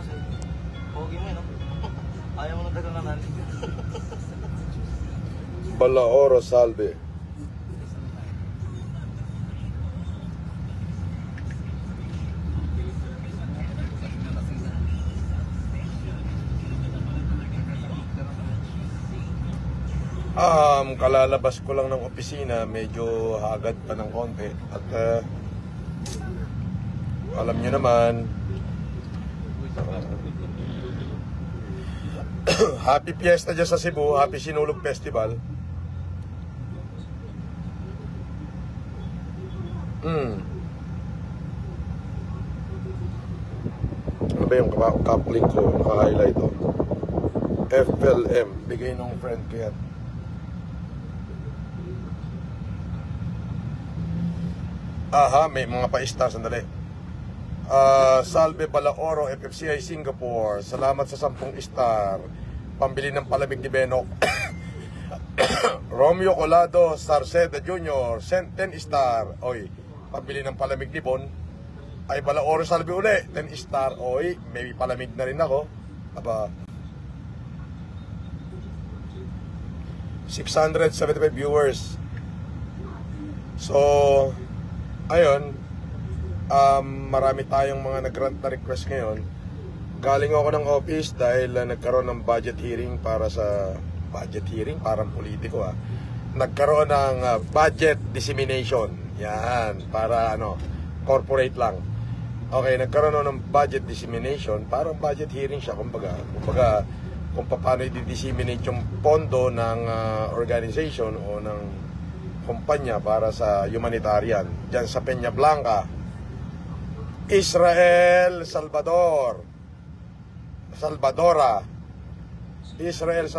boss eh. Pogi mo eh, no? Ayaw mo na daganganan. Balaoro Salve. Kalalabas ko lang ng opisina, medyo hagad pa ng konti. At alam nyo naman, happy fiesta dyan sa Cebu, happy Sinulog Festival. Ano ba yung coupling ko? Naka-highlight o. FLM, bigay ng friend ko yan. Aha, may mga pa-star, sandali. Salve Balaoro, FFCI Singapore. Salamat sa 10 star. Pambili ng palamig ni Benok. Romeo Colado, Sarceda Jr. 10 star. Oy, pambili ng palamig ni Bon. Ay, Balaoro Salve uli, 10 star. Oy, may palamig na rin ako. Aba, 675 viewers. So, ayun, marami tayong mga nag-grant na request ngayon. Galing ako ng office dahil nagkaroon ng budget hearing para sa budget hearing, parang politiko ha. Nagkaroon ng budget dissemination. Yan, para ano, corporate lang. Okay, nagkaroon ng budget dissemination, parang budget hearing siya, kumbaga kung paano i-disseminate yung pondo ng organization o ng kumpanya para sa humanitarian dyan sa Peña Blanca, Israel, Salvadora, Israel,